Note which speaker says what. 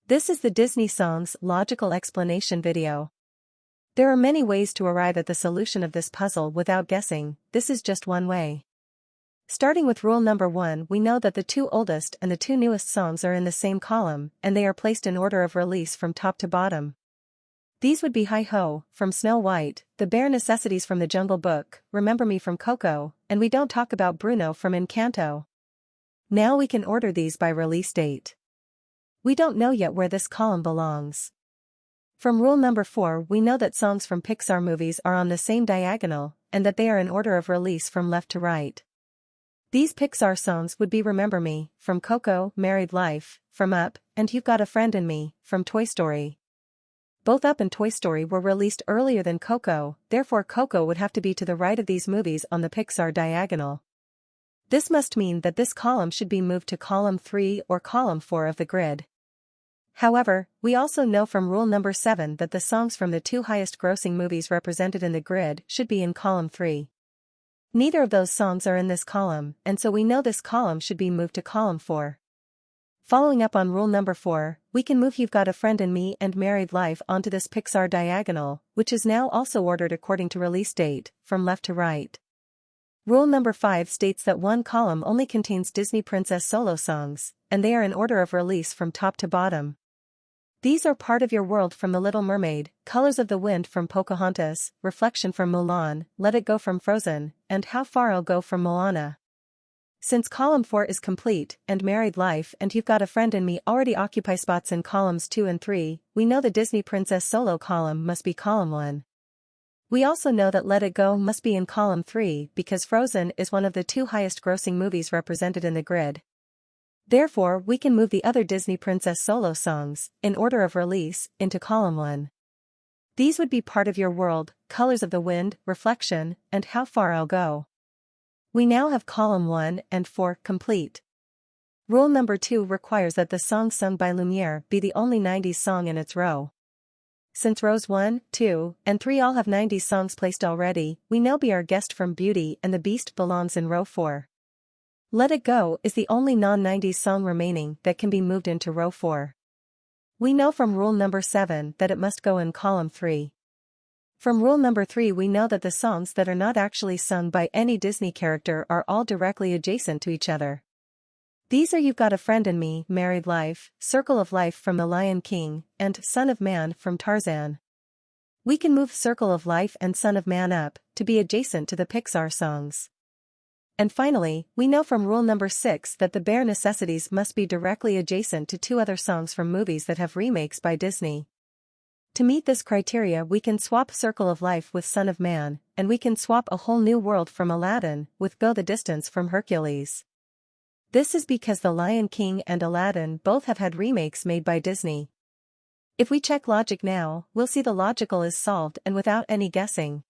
Speaker 1: This is the Disney Songs Logical Explanation video. There are many ways to arrive at the solution of this puzzle without guessing. This is just one way. Starting with rule number 1, we know that the 2 oldest and the 2 newest songs are in the same column, and they are placed in order of release from top to bottom. These would be Hi Ho, from Snow White, The Bare Necessities from the Jungle Book, Remember Me from Coco, and We Don't Talk About Bruno from Encanto. Now we can order these by release date. We don't know yet where this column belongs. From rule number 4, we know that songs from Pixar movies are on the same diagonal, and that they are in order of release from left to right. These Pixar songs would be Remember Me, from Coco, Married Life, from Up, and You've Got a Friend in Me, from Toy Story. Both Up and Toy Story were released earlier than Coco, therefore Coco would have to be to the right of these movies on the Pixar diagonal. This must mean that this column should be moved to column 3 or column 4 of the grid. However, we also know from rule number 7 that the songs from the 2 highest grossing movies represented in the grid should be in column 3. Neither of those songs are in this column, and so we know this column should be moved to column 4. Following up on rule number 4, we can move You've Got a Friend in Me and Married Life onto this Pixar diagonal, which is now also ordered according to release date, from left to right. Rule number 5 states that one column only contains Disney Princess solo songs, and they are in order of release from top to bottom. These are Part of Your World from The Little Mermaid, Colors of the Wind from Pocahontas, Reflection from Mulan, Let It Go from Frozen, and How Far I'll Go from Moana. Since column 4 is complete, and Married Life and You've Got a Friend in Me already occupy spots in columns 2 and 3, we know the Disney Princess solo column must be column 1. We also know that Let It Go must be in column 3 because Frozen is one of the 2 highest grossing movies represented in the grid. Therefore, we can move the other Disney Princess solo songs, in order of release, into column 1. These would be Part of Your World, Colors of the Wind, Reflection, and How Far I'll Go. We now have column 1 and 4 complete. Rule number 2 requires that the song sung by Lumiere be the only 90s song in its row. Since rows 1, 2, and 3 all have 90s songs placed already, we know Be Our Guest from Beauty and the Beast belongs in row 4. Let It Go is the only non-90s song remaining that can be moved into row 4. We know from rule number 7 that it must go in column 3. From rule number 3 we know that the songs that are not actually sung by any Disney character are all directly adjacent to each other. These are You've Got a Friend in Me, Married Life, Circle of Life from The Lion King, and Son of Man from Tarzan. We can move Circle of Life and Son of Man up to be adjacent to the Pixar songs. And finally, we know from rule number 6 that The Bare Necessities must be directly adjacent to 2 other songs from movies that have remakes by Disney. To meet this criteria we can swap Circle of Life with Son of Man, and we can swap A Whole New World from Aladdin with Go the Distance from Hercules. This is because The Lion King and Aladdin both have had remakes made by Disney. If we check logic now, we'll see the logical is solved and without any guessing.